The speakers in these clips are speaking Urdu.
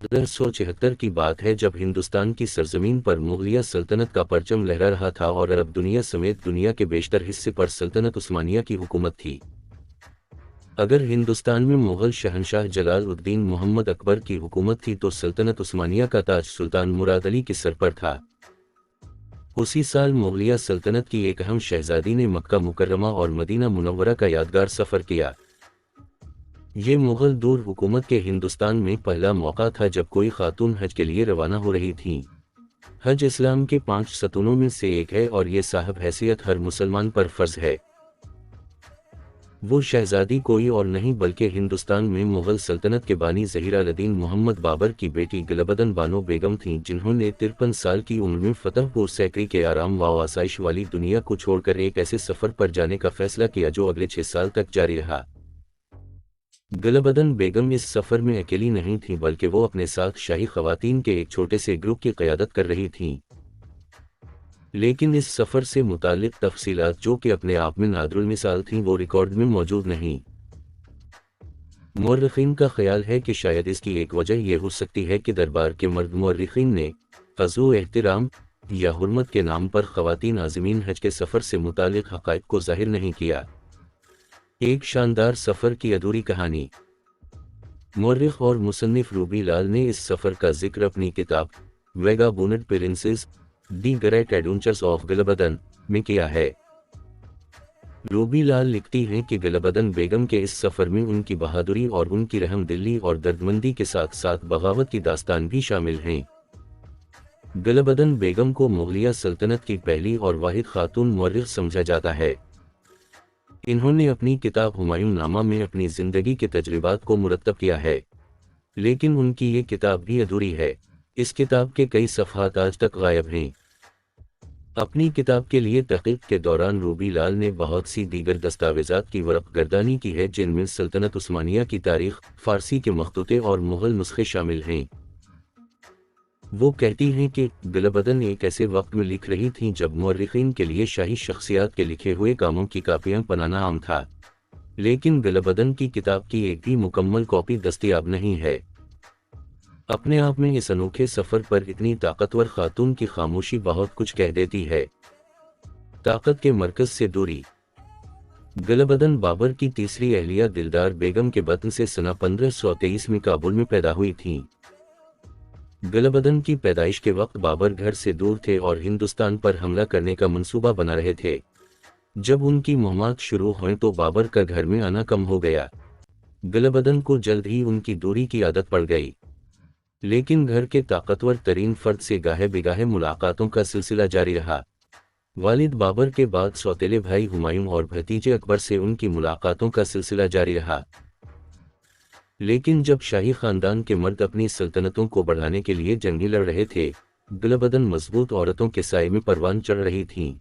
1576 کی بات ہے جب ہندوستان کی سرزمین پر مغلیہ سلطنت کا پرچم لہرا رہا تھا اور عرب دنیا سمیت دنیا کے بیشتر حصے پر سلطنت عثمانیہ کی حکومت تھی۔ اگر ہندوستان میں مغل شہنشاہ جلال الدین محمد اکبر کی حکومت تھی تو سلطنت عثمانیہ کا تاج سلطان مراد علی کے سر پر تھا۔ اسی سال مغلیہ سلطنت کی ایک اہم شہزادی نے مکہ مکرمہ اور مدینہ منورہ کا یادگار سفر کیا۔ یہ مغل دور حکومت کے ہندوستان میں پہلا موقع تھا جب کوئی خاتون حج کے لیے روانہ ہو رہی تھیں۔ حج اسلام کے 5 ستونوں میں سے ایک ہے اور یہ صاحب حیثیت ہر مسلمان پر فرض ہے۔ وہ شہزادی کوئی اور نہیں بلکہ ہندوستان میں مغل سلطنت کے بانی ظہیر الدین محمد بابر کی بیٹی گلبدن بانو بیگم تھیں، جنہوں نے 53 سال کی عمر میں فتح پور سیکری کے آرام و آسائش والی دنیا کو چھوڑ کر ایک ایسے سفر پر جانے کا فیصلہ کیا جو اگلے 6 سال تک جاری رہا۔ گلبدن بیگم اس سفر میں اکیلی نہیں تھیں بلکہ وہ اپنے ساتھ شاہی خواتین کے ایک چھوٹے سے گروپ کی قیادت کر رہی تھیں۔ لیکن اس سفر سے متعلق تفصیلات جو کہ اپنے آپ میں نادر المثال تھیں وہ ریکارڈ میں موجود نہیں۔ مورخین کا خیال ہے کہ شاید اس کی ایک وجہ یہ ہو سکتی ہے کہ دربار کے مرد مورخین نے عزو احترام یا حرمت کے نام پر خواتین عازمین حج کے سفر سے متعلق حقائق کو ظاہر نہیں کیا۔ ایک شاندار سفر کی ادھوری کہانی۔ مورخ اور مصنف روبی لال نے اس سفر کا ذکر اپنی کتاب vagabond princess the great adventures of Gulbadan میں کیا ہے۔ روبی لال لکھتی ہیں کہ گلبدن بیگم کے اس سفر میں ان کی بہادری اور ان کی رحم دلی اور دردمندی کے ساتھ ساتھ بغاوت کی داستان بھی شامل ہیں۔ گلبدن بیگم کو مغلیہ سلطنت کی پہلی اور واحد خاتون مورخ سمجھا جاتا ہے۔ انہوں نے اپنی کتاب ہمایوں نامہ میں اپنی زندگی کے تجربات کو مرتب کیا ہے، لیکن ان کی یہ کتاب بھی ادھوری ہے۔ اس کتاب کے کئی صفحات آج تک غائب ہیں۔ اپنی کتاب کے لیے تحقیق کے دوران روبی لال نے بہت سی دیگر دستاویزات کی ورق گردانی کی ہے جن میں سلطنت عثمانیہ کی تاریخ، فارسی کے مخطوطے اور مغل نسخے شامل ہیں۔ وہ کہتی ہیں کہ گلبدن ایک ایسے وقت میں لکھ رہی تھیں جب مورخین کے لیے شاہی شخصیات کے لکھے ہوئے کاموں کی کاپیاں بنانا عام تھا، لیکن گلبدن کی کتاب کی ایک بھی مکمل کاپی دستیاب نہیں ہے۔ اپنے آپ میں اس انوکھے سفر پر اتنی طاقتور خاتون کی خاموشی بہت کچھ کہہ دیتی ہے۔ طاقت کے مرکز سے دوری۔ گلبدن بابر کی تیسری اہلیہ دلدار بیگم کے بطن سے سنہ 1523 میں کابل میں پیدا ہوئی تھیں۔ گلبدن کی پیدائش کے وقت بابر گھر سے دور تھے اور ہندوستان پر حملہ کرنے کا منصوبہ بنا رہے تھے۔ جب ان کی مہمات شروع ہوئیں تو بابر کا گھر میں آنا کم ہو گیا۔ گلبدن کو جلد ہی ان کی دوری کی عادت پڑ گئی، لیکن گھر کے طاقتور ترین فرد سے گاہے بگاہے ملاقاتوں کا سلسلہ جاری رہا۔ والد بابر کے بعد سوتیلے بھائی ہمایوں اور بھتیجے اکبر سے ان کی ملاقاتوں کا سلسلہ جاری رہا۔ لیکن جب شاہی خاندان کے مرد اپنی سلطنتوں کو بڑھانے کے لیے جنگیں لڑ رہے تھے، گلبدن مضبوط عورتوں کے سائے میں پروان چڑھ رہی تھیں۔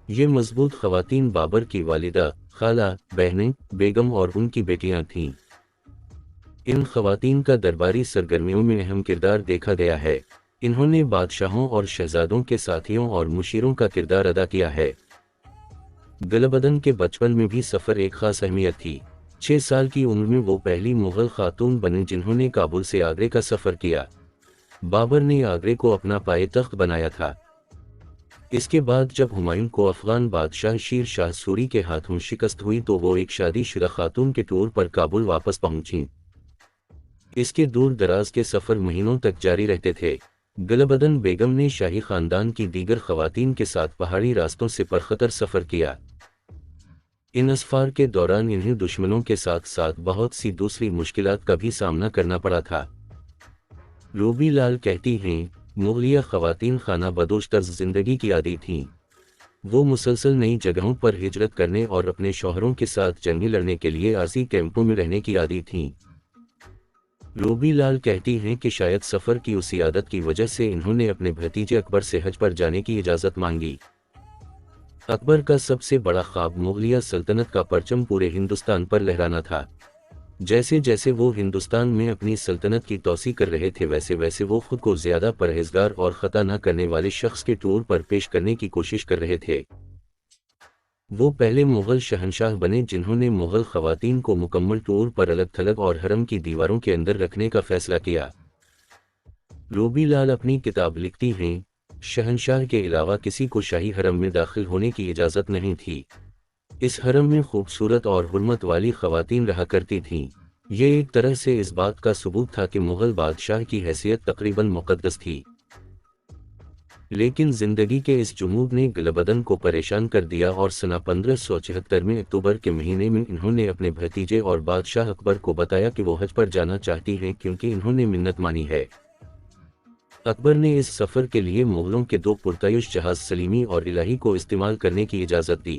یہ مضبوط خواتین بابر کی والدہ، خالہ، بہنیں، بیگم اور ان کی بیٹیاں تھیں۔ ان خواتین کا درباری سرگرمیوں میں اہم کردار دیکھا گیا ہے۔ انہوں نے بادشاہوں اور شہزادوں کے ساتھیوں اور مشیروں کا کردار ادا کیا ہے۔ گلبدن کے بچپن میں بھی سفر ایک خاص اہمیت تھی۔ 6 سال کی عمر میں وہ پہلی مغل خاتون بنیں جنہوں نے کابل سے آگرے کا سفر کیا۔ بابر نے آگرے کو اپنا پائے تخت بنایا تھا۔ اس کے بعد جب ہمایوں کو افغان بادشاہ شیر شاہ سوری کے ہاتھوں شکست ہوئی تو وہ ایک شادی شدہ خاتون کے طور پر کابل واپس پہنچیں۔ اس کے دور دراز کے سفر مہینوں تک جاری رہتے تھے۔ گلبدن بیگم نے شاہی خاندان کی دیگر خواتین کے ساتھ پہاڑی راستوں سے پرخطر سفر کیا۔ ان اسفار کے دوران انہیں دشمنوں کے ساتھ ساتھ بہت سی دوسری مشکلات کا بھی سامنا کرنا پڑا تھا۔ روبی لال کہتی ہیں، مغلیہ خواتین خانہ بدوش طرز زندگی کی عادی تھیں۔ وہ مسلسل نئی جگہوں پر ہجرت کرنے اور اپنے شوہروں کے ساتھ جنگیں لڑنے کے لیے عارضی کیمپوں میں رہنے کی عادی تھیں۔ روبی لال کہتی ہیں کہ شاید سفر کی اسی عادت کی وجہ سے انہوں نے اپنے بھتیجے اکبر سے حج پر جانے کی اجازت مانگی۔ اکبر کا سب سے بڑا خواب مغلیہ سلطنت کا پرچم پورے ہندوستان پر لہرانا تھا۔ جیسے جیسے وہ ہندوستان میں اپنی سلطنت کی توسیع کر رہے تھے ویسے ویسے وہ خود کو زیادہ پرہیزگار اور خطا نہ کرنے والے شخص کے طور پر پیش کرنے کی کوشش کر رہے تھے۔ وہ پہلے مغل شہنشاہ بنے جنہوں نے مغل خواتین کو مکمل طور پر الگ تھلگ اور حرم کی دیواروں کے اندر رکھنے کا فیصلہ کیا۔ روبی لال اپنی کتاب لکھتی ہیں، شہنشاہ کے علاوہ کسی کو شاہی حرم میں داخل ہونے کی اجازت نہیں تھی۔ اس حرم میں خوبصورت اور حرمت والی خواتین رہا کرتی تھیں۔ یہ ایک طرح سے اس بات کا ثبوت تھا کہ مغل بادشاہ کی حیثیت تقریباً مقدس تھی۔ لیکن زندگی کے اس جمود نے گلبدن کو پریشان کر دیا اور سنہ 1576 میں اکتوبر کے مہینے میں انہوں نے اپنے بھتیجے اور بادشاہ اکبر کو بتایا کہ وہ حج پر جانا چاہتی ہیں کیونکہ انہوں نے منت مانی ہے۔ اکبر نے اس سفر کے لیے مغلوں کے 2 پرتعیش جہاز سلیمی اور الہی کو استعمال کرنے کی اجازت دی۔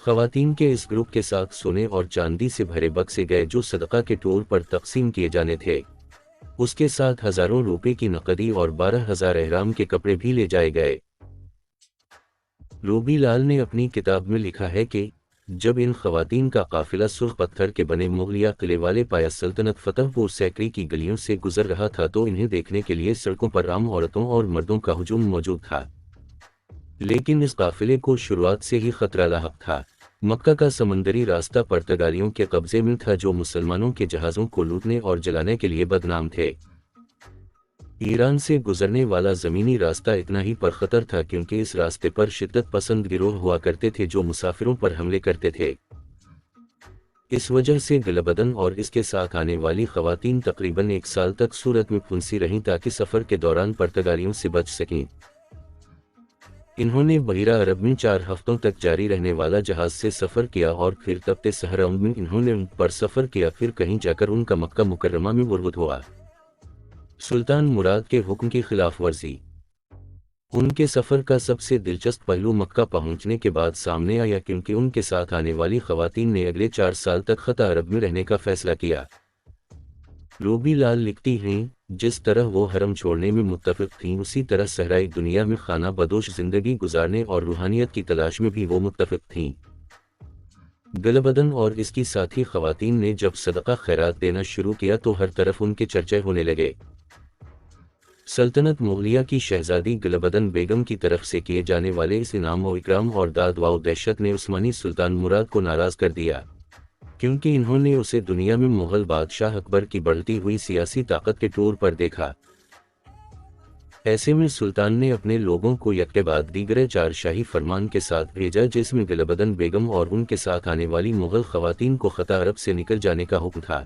خواتین کے اس گروپ کے ساتھ سونے اور چاندی سے بھرے بکسے گئے جو صدقہ کے طور پر تقسیم کیے جانے تھے۔ اس کے ساتھ ہزاروں روپے کی نقدی اور 12,000 احرام کے کپڑے بھی لے جائے گئے۔ روبی لال نے اپنی کتاب میں لکھا ہے کہ جب ان خواتین کا قافلہ سرخ پتھر کے بنے مغلیہ قلعے والے پایا سلطنت فتح پور سیکری کی گلیوں سے گزر رہا تھا تو انہیں دیکھنے کے لیے سڑکوں پر عام عورتوں اور مردوں کا ہجوم موجود تھا۔ لیکن اس قافلے کو شروعات سے ہی خطرہ لاحق تھا۔ مکہ کا سمندری راستہ پرتگالیوں کے قبضے میں تھا جو مسلمانوں کے جہازوں کو لوٹنے اور جلانے کے لیے بدنام تھے۔ ایران سے گزرنے والا زمینی راستہ اتنا ہی پرخطر تھا کیونکہ اس راستے پر شدت پسند گروہ ہوا کرتے تھے جو مسافروں پر حملے کرتے تھے۔ اس وجہ سے گلبدن اور اس کے ساتھ آنے والی خواتین تقریباً 1 سال تک صورت میں پھنسی رہیں تاکہ سفر کے دوران پرتگالیوں سے بچ سکیں۔ انہوں نے بحیرہ عرب میں 4 ہفتوں تک جاری رہنے والا جہاز سے سفر کیا اور پھر تبت صحرا میں انہوں نے ان پر سفر کیا، پھر کہیں جا کر ان کا مکہ مکرمہ میں ورود ہوا۔ سلطان مراد کے حکم کی خلاف ورزی۔ ان کے سفر کا سب سے دلچسپ پہلو مکہ پہنچنے کے بعد سامنے آیا کیونکہ ان کے ساتھ آنے والی خواتین نے اگلے 4 سال تک خطہ عرب میں رہنے کا فیصلہ کیا۔ روبی لال لکھتی ہیں، جس طرح وہ حرم چھوڑنے میں متفق تھیں اسی طرح صحرائی دنیا میں خانہ بدوش زندگی گزارنے اور روحانیت کی تلاش میں بھی وہ متفق تھیں۔ گلبدن اور اس کی ساتھی خواتین نے جب صدقہ خیرات دینا شروع کیا تو ہر طرف ان کے چرچے ہونے لگے۔ سلطنت مغلیہ کی شہزادی گلبدن بیگم کی طرف سے کیے جانے والے اس انعام و اکرام اور داد و دہشت نے عثمانی سلطان مراد کو ناراض کر دیا، کیونکہ انہوں نے اسے دنیا میں مغل بادشاہ اکبر کی بڑھتی ہوئی سیاسی طاقت کے طور پر دیکھا۔ ایسے میں سلطان نے اپنے لوگوں کو یک کے بعد دیگر 4 شاہی فرمان کے ساتھ بھیجا جس میں گلبدن بیگم اور ان کے ساتھ آنے والی مغل خواتین کو خطہ عرب سے نکل جانے کا حکم تھا۔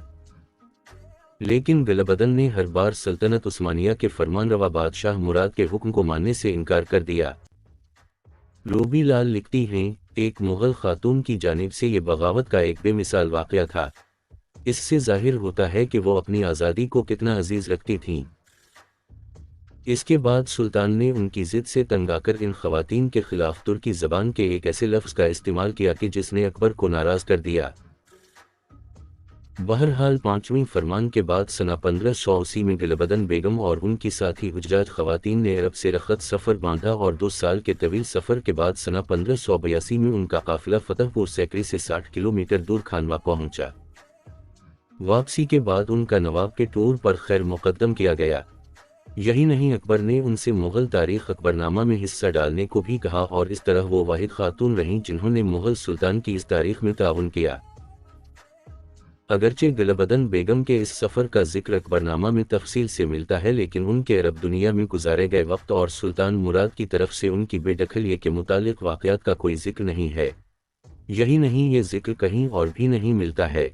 لیکن گلبدن نے ہر بار سلطنت عثمانیہ کے فرمان روا بادشاہ مراد کے حکم کو ماننے سے انکار کر دیا۔ روبی لال لکھتی ہیں، ایک مغل خاتون کی جانب سے یہ بغاوت کا ایک بے مثال واقعہ تھا۔ اس سے ظاہر ہوتا ہے کہ وہ اپنی آزادی کو کتنا عزیز رکھتی تھیں۔ اس کے بعد سلطان نے ان کی ضد سے تنگ آ کر ان خواتین کے خلاف ترکی زبان کے ایک ایسے لفظ کا استعمال کیا کہ جس نے اکبر کو ناراض کر دیا۔ بہرحال 5ویں فرمان کے بعد سنہ 1580 میں گلبدن بیگم اور ان کی ساتھی حجاج خواتین نے عرب سے رخت سفر باندھا اور 2 سال کے طویل سفر کے بعد سنہ 1582 میں ان کا قافلہ فتح پور سیکری سے 60 کلومیٹر دور خانوا پہنچا۔ واپسی کے بعد ان کا نواب کے طور پر خیر مقدم کیا گیا۔ یہی نہیں، اکبر نے ان سے مغل تاریخ اکبرنامہ میں حصہ ڈالنے کو بھی کہا اور اس طرح وہ واحد خاتون رہیں جنہوں نے مغل سلطان کی اس تاریخ میں تعاون کیا۔ اگرچہ گلبدن بیگم کے اس سفر کا ذکر اکبرنامہ میں تفصیل سے ملتا ہے لیکن ان کے عرب دنیا میں گزارے گئے وقت اور سلطان مراد کی طرف سے ان کی بے دخلی کے متعلق واقعات کا کوئی ذکر نہیں ہے۔ یہی نہیں، یہ ذکر کہیں اور بھی نہیں ملتا ہے۔